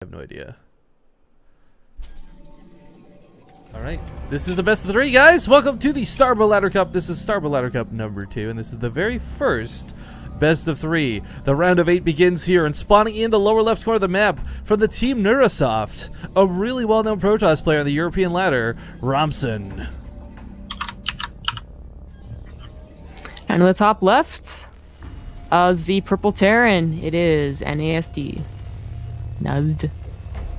I have no idea. Alright, this is the best of 3, guys! Welcome to the Starbow Ladder Cup. This is Starbow Ladder Cup number 2, and this is the very first best of 3. The round of 8 begins here, and spawning in the lower left corner of the map from the team Neurasoft, a really well-known Protoss player on the European ladder, Romson. And on the top left is the purple Terran. It is NasD. NasD.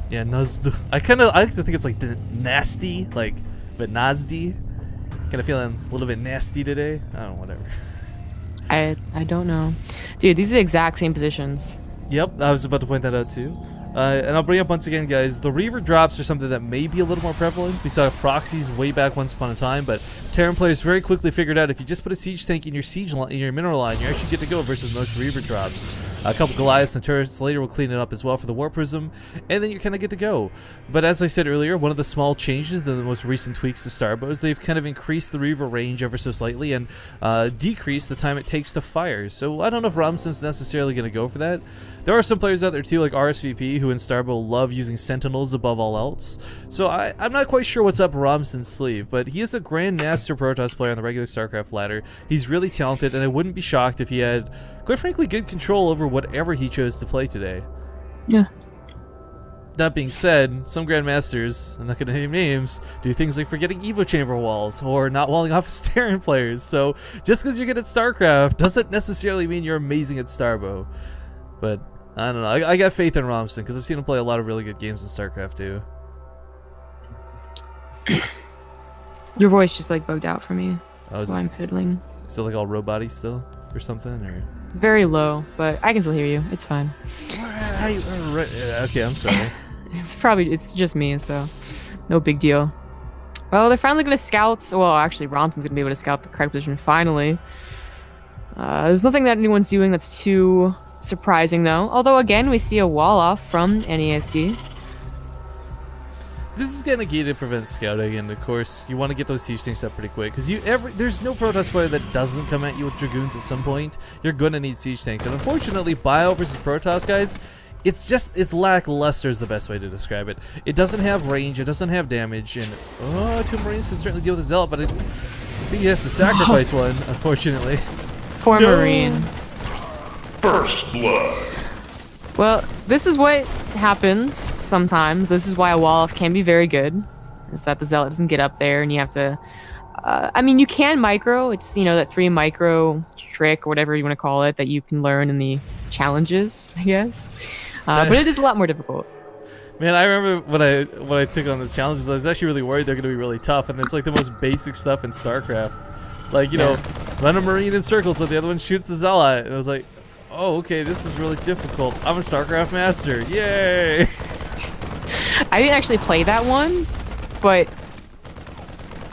Yeah, NasD. I like to think it's like NasD, like, but NasD. Kind of feeling a little bit nasty today. I don't know, whatever. I don't know. Dude, these are the exact same positions. Yep, I was about to point that out too. And I'll bring up once again, guys, the Reaver drops are something that may be a little more prevalent. We saw proxies way back once upon a time, but Terran players very quickly figured out if you just put a siege tank in your in your mineral line, you're actually good to go versus most Reaver drops. A couple Goliaths and turrets later will clean it up as well for the War Prism, and then you're kind of good to go. But as I said earlier, one of the small changes, the most recent tweaks to Starbow, is they've kind of increased the Reaver range ever so slightly and decreased the time it takes to fire. So I don't know if Romson's necessarily going to go for that. There are some players out there too, like RSVP, who in Starbow love using Sentinels above all else. So I'm not quite sure what's up Romson's sleeve, but he is a Grandmaster Protoss player on the regular StarCraft ladder. He's really talented, and I wouldn't be shocked if he had, quite frankly, good control over whatever he chose to play today. Yeah. That being said, some Grandmasters, I'm not going to name names, do things like forgetting Evo Chamber walls or not walling off as Terran players. So just because you're good at StarCraft doesn't necessarily mean you're amazing at Starbow. But I don't know. I got faith in Romson because I've seen him play a lot of really good games in StarCraft too. Your voice just like bugged out for me. Oh, That's why I'm fiddling. Still like all robot-y still or something, or Very low, but I can still hear you. It's fine. Okay, I'm sorry. It's just me, so no big deal. Well, they're finally gonna scout. Well, actually, Romson's gonna be able to scout the correct position finally. There's nothing that anyone's doing that's too surprising though. Although again, we see a wall off from NasD. This is gonna key to prevent scouting, and of course, you want to get those siege tanks up pretty quick because there's no Protoss player that doesn't come at you with dragoons at some point. You're gonna need siege tanks, and unfortunately, Bio versus Protoss, guys, it's lackluster is the best way to describe it. It doesn't have range, it doesn't have damage, and two Marines can certainly deal with the Zealot, but I think he has to sacrifice one, unfortunately. Poor Marine. First blood. Well, this is what happens sometimes. This is why a wall-off can be very good, is that the Zealot doesn't get up there and you have to... I mean, you can micro. It's, you know, that 3 micro trick, or whatever you want to call it, that you can learn in the challenges, I guess. But it is a lot more difficult. Man, I remember when I took on those challenges, I was actually really worried they're going to be really tough, and it's like the most basic stuff in StarCraft. Like, you know, run a Marine in circles so the other one shoots the Zealot. And I was like, oh, okay, this is really difficult. I'm a StarCraft master. Yay! I didn't actually play that one, but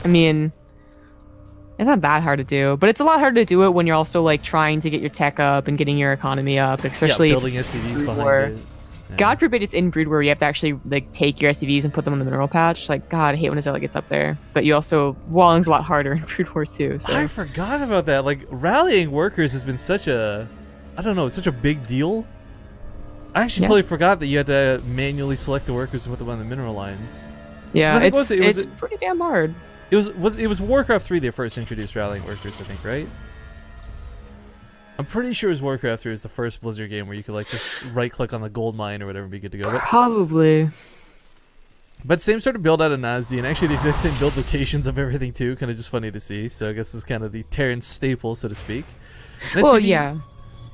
I mean, it's not that hard to do. But it's a lot harder to do it when you're also like trying to get your tech up and getting your economy up, especially building SCVs behind it. Yeah. God forbid it's in Brood where you have to actually like take your SCVs and put them on the mineral patch. Like, God, I hate when a Zealot gets up there. But you also, walling's a lot harder in Brood War too. So I forgot about that. Like, rallying workers has been such a, I don't know, it's such a big deal. I actually totally forgot that you had to manually select the workers and put them on the mineral lines. Yeah, it's pretty damn hard. It was Warcraft 3 they first introduced rallying workers, I think, right? I'm pretty sure it was Warcraft 3 was the first Blizzard game where you could like just right click on the gold mine or whatever and be good to go. Probably. But same sort of build out of NasD, and actually the exact same build locations of everything too, kind of just funny to see. So I guess this is kind of the Terran staple, so to speak. Well, yeah.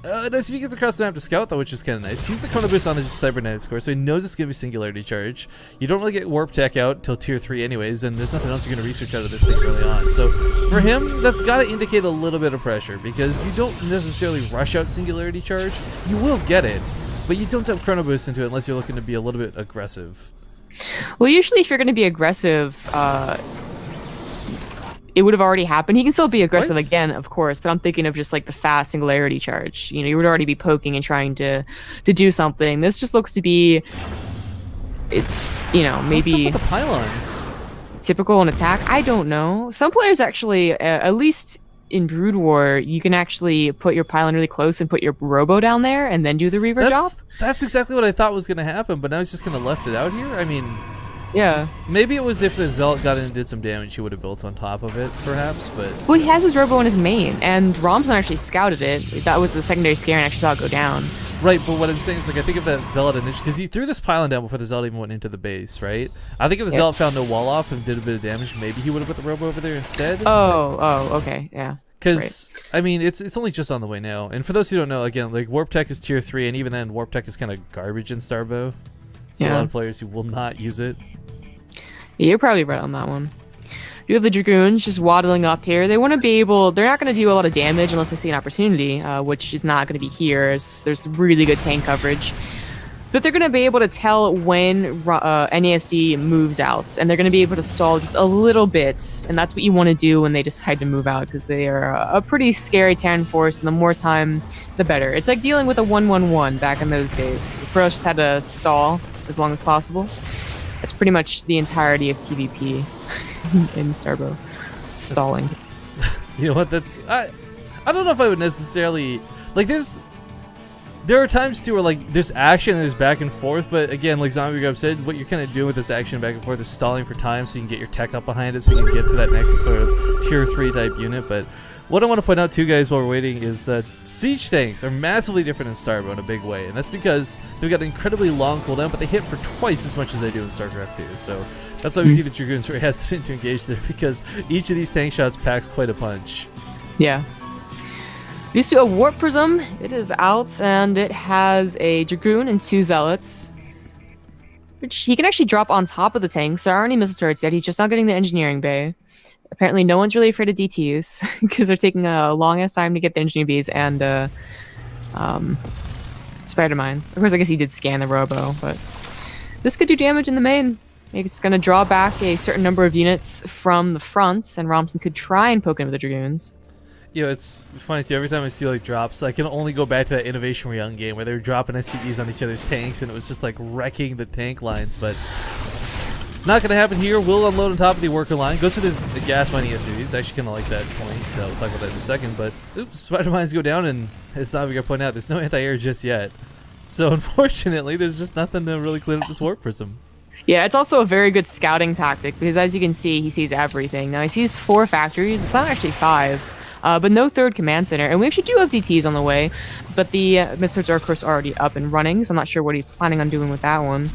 NasD gets across the map to scout though, which is kind of nice. He's the Chrono Boost on the Cybernetics core, so he knows it's going to be Singularity Charge. You don't really get Warp Tech out till Tier 3 anyways, and there's nothing else you're going to research out of this thing early on. So for him, that's got to indicate a little bit of pressure, because you don't necessarily rush out Singularity Charge. You will get it, but you don't dump Chrono Boost into it unless you're looking to be a little bit aggressive. Well, usually if you're going to be aggressive, it would have already happened. He can still be aggressive again, of course, but I'm thinking of just like the fast Singularity Charge. You know, you would already be poking and trying to do something. This just looks to be, you know, maybe what's up with the pylon? Typical an attack. I don't know. Some players actually, at least in Brood War, you can actually put your pylon really close and put your Robo down there and then do the Reaver job. That's exactly what I thought was going to happen, but now he's just kind of left it out here. I mean, yeah. maybe it was if the Zealot got in and did some damage, he would have built on top of it, perhaps, but... Well, he has his Robo in his main, and Romson actually scouted it. That was the secondary scare and actually saw it go down. Right, but what I'm saying is, like, I think if that Zealot initially... Because he threw this pylon down before the Zealot even went into the base, right? I think if the Zealot found no wall off and did a bit of damage, maybe he would have put the Robo over there instead. Oh, okay, yeah. Because, I mean, it's only just on the way now. And for those who don't know, again, like, Warp Tech is tier 3, and even then, Warp Tech is kind of garbage in Starbow. There's a lot of players who will not use it. Yeah, you're probably right on that one. You have the Dragoons just waddling up here. They want to be able... They're not going to do a lot of damage unless they see an opportunity, which is not going to be here, as there's really good tank coverage. But they're going to be able to tell when NasD moves out, and they're going to be able to stall just a little bit, and that's what you want to do when they decide to move out, because they are a pretty scary Terran force, and the more time, the better. It's like dealing with a 1-1-1 back in those days. Pros just had to stall as long as possible. That's pretty much the entirety of TVP in Starbow. Stalling. You know what, I don't know if I would necessarily... Like, there are times too where like there's action and there's back and forth, but again, like Zombie Grub said, what you're kind of doing with this action back and forth is stalling for time so you can get your tech up behind it so you can get to that next sort of tier 3 type unit. But what I want to point out too, guys, while we're waiting is siege tanks are massively different in Starbow in a big way, and that's because they've got an incredibly long cooldown, but they hit for twice as much as they do in StarCraft 2. So that's why we see the Dragoons very hesitant to engage there, because each of these tank shots packs quite a punch. Yeah. Used to a Warp Prism. It is out, and it has a Dragoon and 2 Zealots, which he can actually drop on top of the tanks. There aren't any missile turrets yet. He's just not getting the engineering bay. Apparently, no one's really afraid of DTs because they're taking a long-ass time to get the engineering bays and spider mines. Of course, I guess he did scan the Robo, but this could do damage in the main. It's going to draw back a certain number of units from the front, and Romson could try and poke in with the Dragoons. You know, it's funny too, every time I see like drops, I can only go back to that Innovation Were Young game where they were dropping SCVs on each other's tanks and it was just like wrecking the tank lines, but not going to happen here. We'll unload on top of the worker line. Goes through the gas mining SCVs. I actually kind of like that point. We'll talk about that in a second, but oops, spider mines go down, and as Zombie got pointed out, there's no anti-air just yet. So unfortunately, there's just nothing to really clean up this Warp Prism. Yeah, it's also a very good scouting tactic because as you can see, he sees everything. Now he sees 4 factories. It's not actually 5. But no 3rd command center, and we actually do have DTs on the way, but the missiles are of course already up and running, so I'm not sure what he's planning on doing with that one.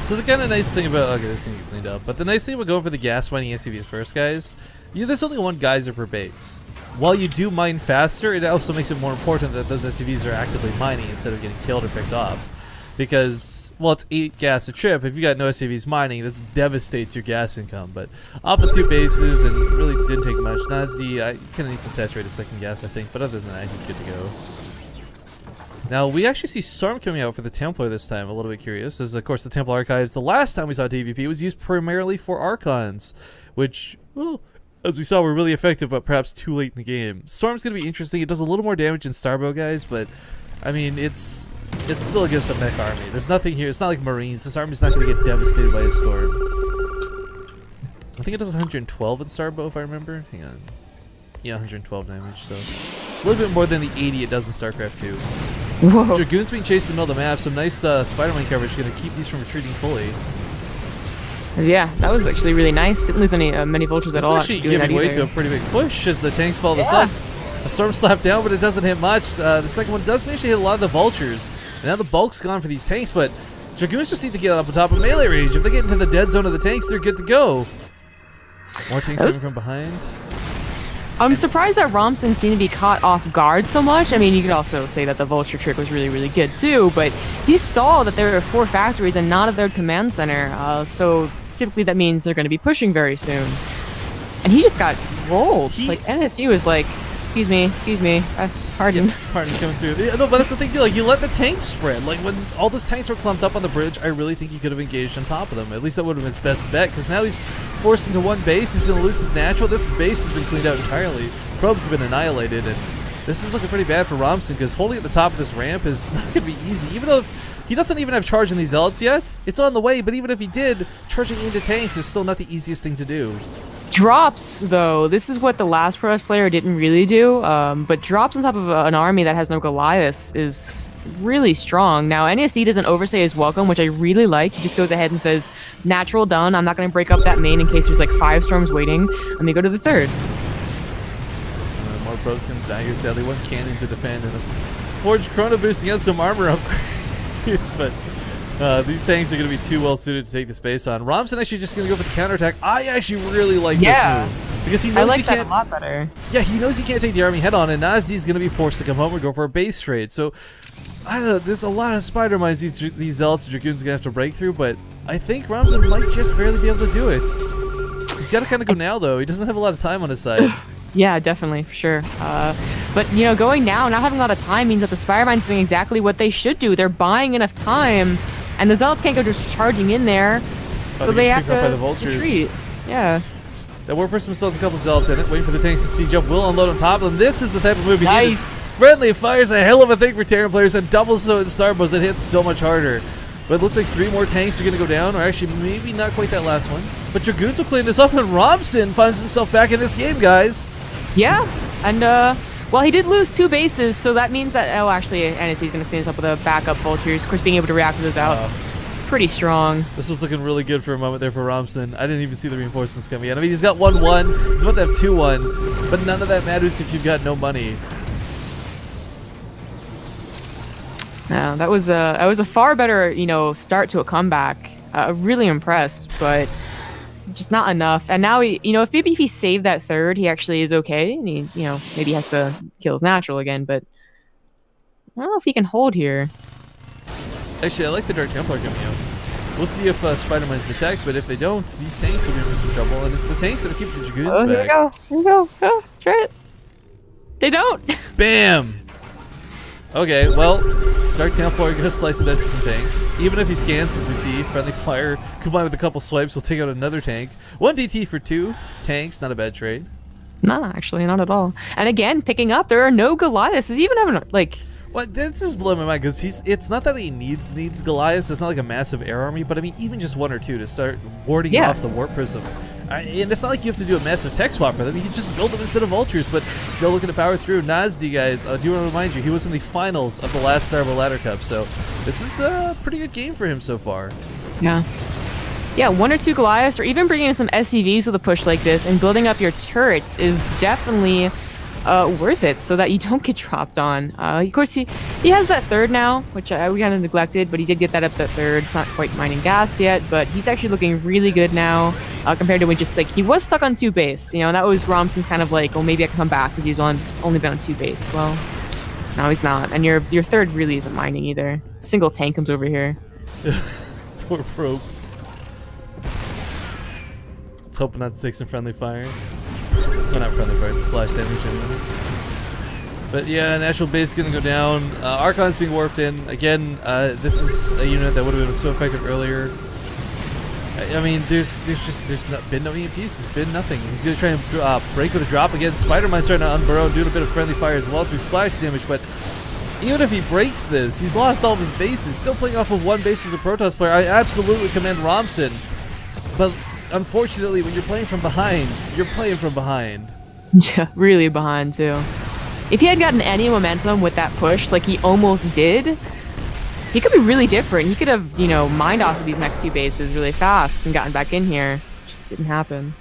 So the kind of nice thing about, okay, this thing get cleaned up, but the nice thing about going for the gas mining SCVs first, guys, there's only 1 geyser per base. While you do mine faster, it also makes it more important that those SCVs are actively mining instead of getting killed or picked off. Because, well, it's 8 gas a trip. If you got no SCVs mining, that devastates your gas income. But off the 2 bases, and really didn't take much. NasD, I kind of needs to saturate a second gas, I think. But other than that, he's good to go. Now, we actually see Storm coming out for the Templar this time. A little bit curious, as of course the Templar Archives, the last time we saw TVP, was used primarily for Archons, which, well, as we saw, were really effective, but perhaps too late in the game. Storm's going to be interesting. It does a little more damage in Starbow, guys, but, I mean, it's still against a mech army. There's nothing here. It's not like Marines. This army's not going to get devastated by a storm. I think it does 112 in Starbow, if I remember. Hang on. Yeah, 112 damage, so a little bit more than the 80 it does in StarCraft 2. Whoa. Dragoons being chased in the middle of the map. Some nice Spider-Man coverage. Going to keep these from retreating fully. Yeah, that was actually really nice. Didn't lose many vultures at all. It's actually giving way to a pretty big push as the tanks follow this up. A storm slap down, but it doesn't hit much. The second one does manage to hit a lot of the vultures. And now the bulk's gone for these tanks, but Dragoons just need to get up on top of melee range. If they get into the dead zone of the tanks, they're good to go. More tanks coming from behind. I'm surprised that Romson seemed to be caught off guard so much. I mean, you could also say that the vulture trick was really, really good too, but he saw that there were 4 factories and not a 3rd command center, so typically that means they're going to be pushing very soon. And he just got rolled. Like, NSD was like, excuse me, pardon. Yeah, pardon coming through. No, but that's the thing, like, you let the tanks spread. Like, when all those tanks were clumped up on the bridge, I really think he could have engaged on top of them. At least that would have been his best bet, because now he's forced into 1 base. He's going to lose his natural. This base has been cleaned out entirely. Probes have been annihilated, and this is looking pretty bad for Romson, because holding at the top of this ramp is not going to be easy. Even though He doesn't even have charge in these Zealots yet. It's on the way, but even if he did, charging into tanks is still not the easiest thing to do. Drops, though, this is what the last Protoss player didn't really do, but drops on top of an army that has no Goliaths is really strong. Now, NasD doesn't overstay his welcome, which I really like. He just goes ahead and says, natural done, I'm not going to break up that main in case there's like 5 storms waiting. Let me go to the 3rd. More probes going to die here, sadly. 1 cannon to defend, and a Forged Chrono boosting out some armor upgrades, but these tanks are going to be too well suited to take the space on. Romson actually just going to go for the counterattack. I actually really like this move because he knows I like he can't. that a lot better. Yeah, he knows he can't take the army head on, and NasD is going to be forced to come home or go for a base trade. So I don't know. There's a lot of spider mines these Zealots and Dragoons are going to have to break through, but I think Romson might just barely be able to do it. He's got to kind of go now, though. He doesn't have a lot of time on his side. Yeah, definitely, for sure. But, you know, going now, not having a lot of time means that the Spire Mine's doing exactly what they should do. They're buying enough time, and the Zealots can't go just charging in there, so they have to retreat. Yeah. That War Person still has a couple Zealots in it, waiting for the tanks to siege up. Will unload on top of them. This is the type of move you need. Friendly Fire's a hell of a thing for Terran players, and doubles so in Starbows that hits so much harder. But it looks like 3 more tanks are going to go down, or actually maybe not quite that last one. But Dragoons will clean this up, and Romson finds himself back in this game, guys. Yeah, and well, he did lose 2 bases, so that means that, oh, actually, NSC's going to clean this up with a backup Vultures. Of course, being able to react to those outs. Pretty strong. This was looking really good for a moment there for Romson. I didn't even see the reinforcements coming in. I mean, he's got 1-1. He's about to have 2-1, but none of that matters if you've got no money. Yeah, that was a far better, you know, start to a comeback. Really impressed, but just not enough. And now, you know, if he saved that 3rd, he actually is okay. And he, you know, maybe has to kill his natural again, but I don't know if he can hold here. Actually, I like the Dark Templar coming out. We'll see if Spider-Mine's attack, but if they don't, these tanks will be in some trouble, and it's the tanks that are keeping the Dragoons back. Here we go. Here we go. Oh, try it. They don't. Bam! Okay, well, Dark Templar gonna slice and dice some tanks. Even if he scans, as we see, Friendly Fire combined with a couple swipes will take out another tank. 1 DT for 2 tanks, not a bad trade. No, actually, not at all. And again, picking up, there are no Goliaths. He's even having, like... Well, this is blowing my mind because it's not that he needs Goliaths. It's not like a massive air army, but I mean even just 1 or 2 to start warding off the Warp Prism. And it's not like you have to do a massive tech swap for them. You can just build them instead of Vultures, but still looking to power through. NasD, guys, I do want to remind you, he was in the finals of the last Starbow Ladder Cup, so this is a pretty good game for him so far. Yeah. Yeah, 1 or 2 Goliaths, or even bringing in some SCVs with a push like this and building up your turrets is definitely worth it, so that you don't get dropped on. Of course, he has that 3rd now, which we kind of neglected, but he did get that up that 3rd. It's not quite mining gas yet, but he's actually looking really good now compared to when just like he was stuck on 2 base. You know, that was Romson's kind of like, oh, maybe I can come back because he's only been on 2 base. Well, no, he's not, and your 3rd really isn't mining either. Single tank comes over here. Poor probe. Let's hope not to take some friendly fire. Well, not friendly fire, it's splash damage anyway. But yeah, Natural Base is going to go down. Archon's being warped in. Again, this is a unit that would have been so effective earlier. I mean, there's been no EMPs. There's been nothing. He's going to try and break with a drop again. Spider-Mine's starting to unburrow, doing a bit of friendly fire as well through splash damage, but even if he breaks this, he's lost all of his bases. Still playing off of 1 base as a Protoss player. I absolutely commend Romson, but unfortunately, when you're playing from behind, you're playing from behind. Yeah, really behind, too. If he had gotten any momentum with that push, like he almost did, he could be really different. He could have, you know, mined off of these next 2 bases really fast and gotten back in here. Just didn't happen.